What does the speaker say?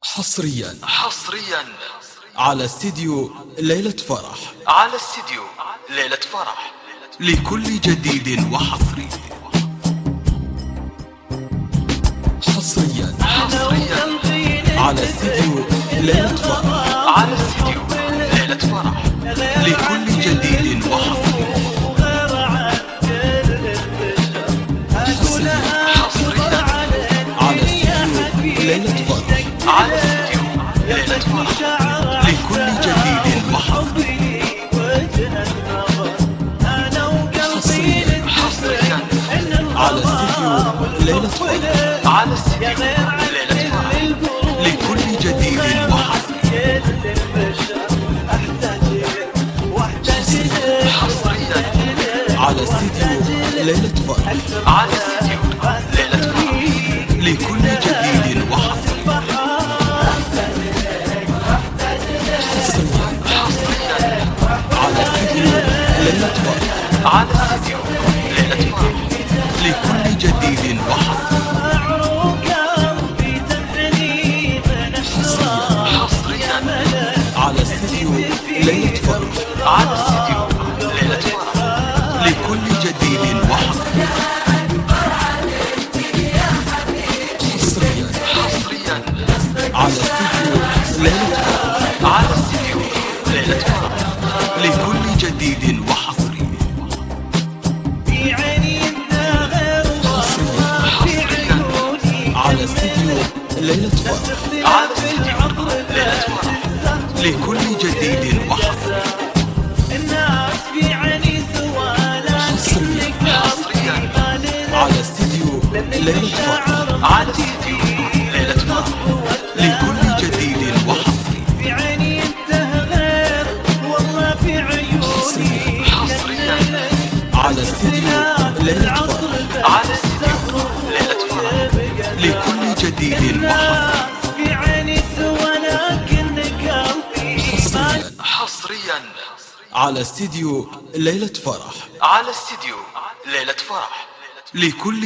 حصريا على استديو ليلة فرح، لكل جديد وحصري. حصريا على استديو ليلة فرح، لكل جديد وحصري. حصريا على استديو ليلة فرح، لكل جديد وحصري. حصريا على استديو ليلة فرح، لكل جديد وحصري. حصريا على استديو ليلة فرح، لكل جديد وحصري. على استديو ليلة فرح، لكل جديد وحصري. على استديو ليلة فرح، لكل جديد وحصري. حصريا على استديو ليلة فرح، لكل جديد وحصري. حصريا على استديو ليلة فرح، لكل جديد وحصري. حصريا على استديو ليلة فرح، لكل جديد وحصري. على استديو ليلة فرح، لكل جديد وحصري. حصريا على استديو ليلة فرح، لكل